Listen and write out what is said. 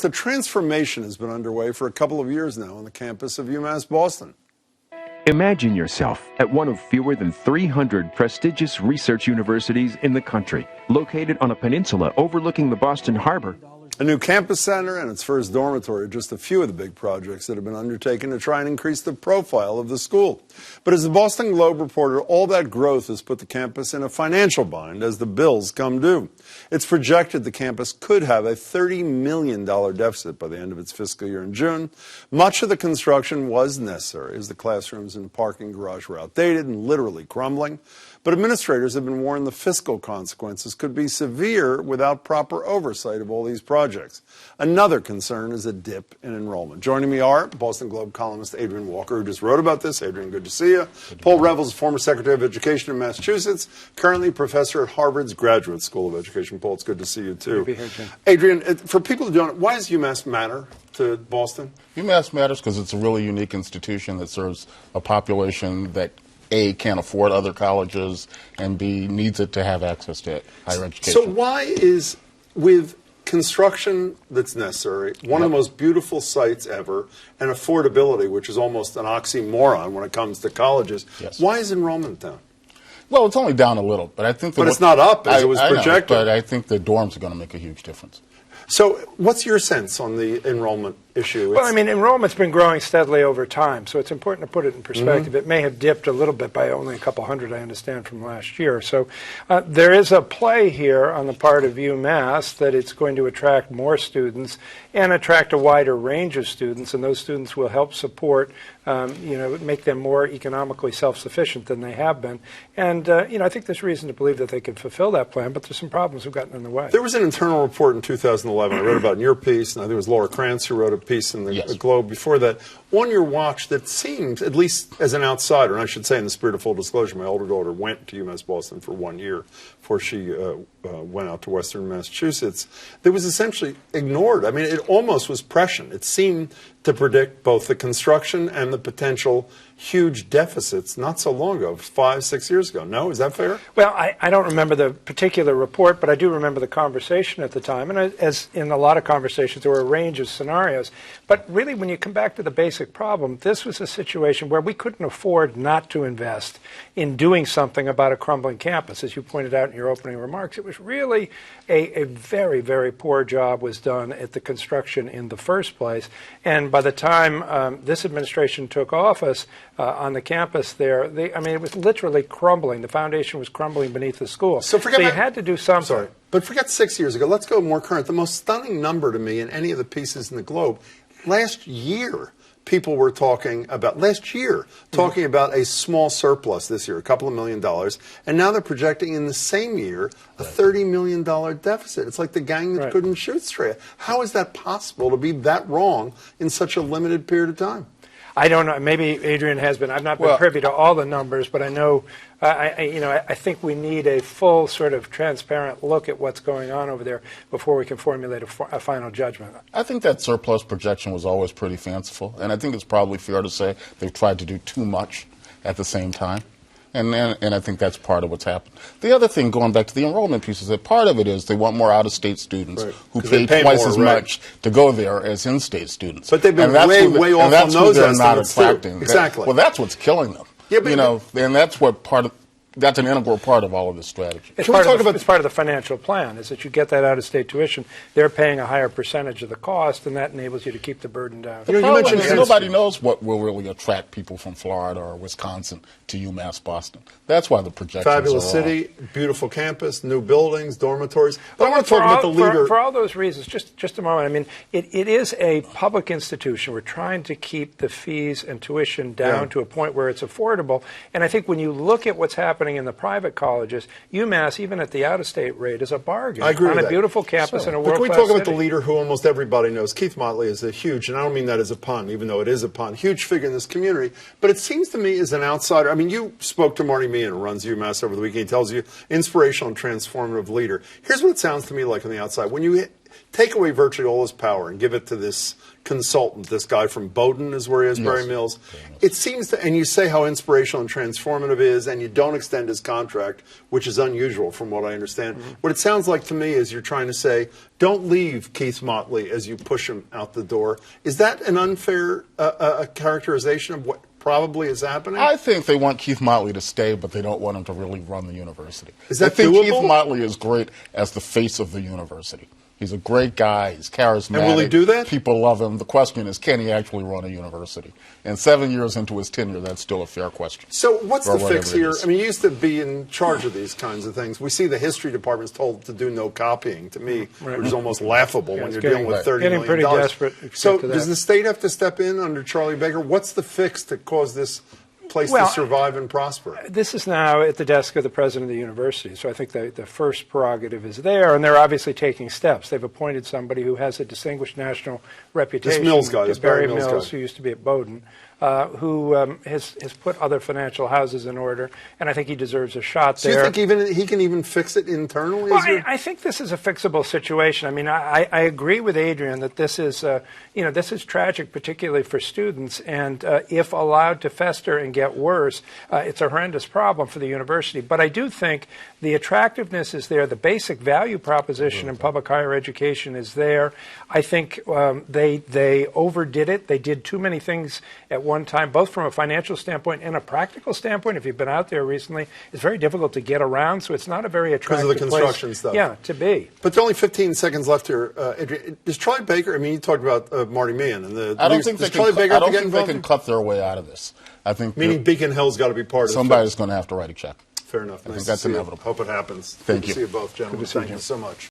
The transformation has been underway for a couple of years now on the campus of UMass Boston. Imagine yourself at one of fewer than 300 prestigious research universities in the country, located on a peninsula overlooking the Boston Harbor. A new campus center and its first dormitory are just a few of the big projects that have been undertaken to try and increase the profile of the school. But as the Boston Globe reported, all that growth has put the campus in a financial bind as the bills come due. It's projected the campus could have a $30 million deficit by the end of its fiscal year in June. Much of the construction was necessary as the classrooms and parking garage were outdated and literally crumbling. But administrators have been warned the fiscal consequences could be severe without proper oversight of all these projects. Another concern is a dip in enrollment. Joining me are Boston Globe columnist Adrian Walker, who just wrote about this. Adrian, good to see you. Paul Revels, former Secretary of Education in Massachusetts, currently professor at Harvard's Graduate School of Education. Paul, it's good to see you, too. Good to be here, Jim. Adrian, for people who don't know, why does UMass matter to Boston? UMass matters because it's a really unique institution that serves a population that A, can't afford other colleges, and B, needs it to have access to higher education. So why is, with construction that's necessary, one of the most beautiful sites ever, and affordability, which is almost an oxymoron when it comes to colleges, why is enrollment down? Well, it's only down a little, but I think... But it's not up as it was projected. I know, but I think the dorms are going to make a huge difference. So what's your sense on the enrollment issue? Well, I mean, enrollment's been growing steadily over time, so it's important to put it in perspective. It may have dipped a little bit by only a couple hundred, I understand, from last year. So there is a play here on the part of UMass that it's going to attract more students and attract a wider range of students, and those students will help support, make them more economically self-sufficient than they have been. And, I think there's reason to believe that they can fulfill that plan, but there's some problems that have gotten in the way. There was an internal report in 2011 I wrote about in your piece, and I think it was Laura Krantz who wrote a piece in the Globe before that, on your watch that seems, at least as an outsider, and I should say in the spirit of full disclosure, my older daughter went to UMass Boston for 1 year before she went out to Western Massachusetts, that was essentially ignored. I mean, it almost was prescient. It seemed to predict both the construction and the potential huge deficits not so long ago, 5, 6 years ago. No? Is that fair? Well, I don't remember the particular report, but I do remember the conversation at the time. And as in a lot of conversations, there were a range of scenarios. But really, when you come back to the basic problem, this was a situation where we couldn't afford not to invest in doing something about a crumbling campus. As you pointed out in your opening remarks, it was really a very, very poor job was done at the construction in the first place. And by the time this administration took office, on the campus there, it was literally crumbling. The foundation was crumbling beneath the school. So you had to do something. Sorry, but forget 6 years ago. Let's go more current. The most stunning number to me in any of the pieces in the Globe, last year, people were talking about, about a small surplus this year, a couple of $1 million, and now they're projecting in the same year a $30 million deficit. It's like the gang that couldn't shoot straight. How is that possible to be that wrong in such a limited period of time? I don't know. Maybe Adrian has been. I've not been privy to all the numbers, but I know. I think we need a full, sort of transparent look at what's going on over there before we can formulate a final judgment. I think that surplus projection was always pretty fanciful, and I think it's probably fair to say they've tried to do too much at the same time. And I think that's part of what's happened. The other thing, going back to the enrollment piece, is that part of it is they want more out-of-state students who pay twice as much to go there as in-state students. But they've been way off on those estimates, attracting. Exactly. Well, that's what's killing them. Yeah, but, and that's what that's an integral part of all of this strategy. It's part of the financial plan, is that you get that out-of-state tuition. They're paying a higher percentage of the cost, and that enables you to keep the burden down. You mentioned nobody knows what will really attract people from Florida or Wisconsin to UMass Boston. That's why the projections Fabulous are city, beautiful campus, new buildings, dormitories. But I want to talk about the leader. For all those reasons, just a moment. I mean, it is a public institution. We're trying to keep the fees and tuition down to a point where it's affordable. And I think when you look at what's happening in the private colleges, UMass, even at the out-of-state rate, is a bargain. I agree on with a beautiful campus in a world-class city. Can we talk about city? the leader who almost everybody knows? Keith Motley is a huge, and I don't mean that as a pun, even though it is a pun, huge figure in this community. But it seems to me as an outsider, I mean, you spoke to Marty Meehan, who runs UMass over the weekend. He tells you inspirational and transformative leader. Here's what it sounds to me like on the outside. When you take away virtually all his power and give it to this consultant, this guy from Bowdoin is where he is, Barry Mills. It seems to, and you say how inspirational and transformative it is, and you don't extend his contract, which is unusual from what I understand. What it sounds like to me is you're trying to say, don't leave Keith Motley as you push him out the door. Is that an unfair characterization of what probably is happening? I think they want Keith Motley to stay, but they don't want him to really run the university. Is that I think doable? Keith Motley is great as the face of the university. He's a great guy. He's charismatic. And will he do that? People love him. The question is, can he actually run a university? And 7 years into his tenure, that's still a fair question. So what's the fix here? Is. I mean, you used to be in charge of these kinds of things. We see the history department's told to do no copying, to me, which is almost laughable when you're dealing with $30 million. Getting pretty desperate. So does the state have to step in under Charlie Baker? What's the fix to cause this place to survive and prosper? This is now at the desk of the president of the university, so I think the first prerogative is there, and they're obviously taking steps. They've appointed somebody who has a distinguished national reputation. This Mills guy, this Barry Mills guy, who used to be at Bowdoin, who has put other financial houses in order, and I think he deserves a shot there. Do you think he can even fix it internally? Well, I think this is a fixable situation. I mean, I agree with Adrian that this is, this is tragic, particularly for students, and if allowed to fester and get worse, it's a horrendous problem for the university. But I do think the attractiveness is there. The basic value proposition in public higher education is there. I think they overdid it. They did too many things at one time, both from a financial standpoint and a practical standpoint. If you've been out there recently, it's very difficult to get around, so it's not a very attractive because of the construction place, stuff. Yeah, to be. But there are only 15 seconds left here. Adrian, does Charlie Baker? I mean, you talked about Marty Meehan and the. I don't think they can cut their way out of this. I think meaning Beacon Hill's got to be part of it. Somebody's going to have to write a check. Fair enough. I think that's inevitable. Hope it happens. Thank Good you. to see you both, gentlemen. Good to see Thank you. you so much.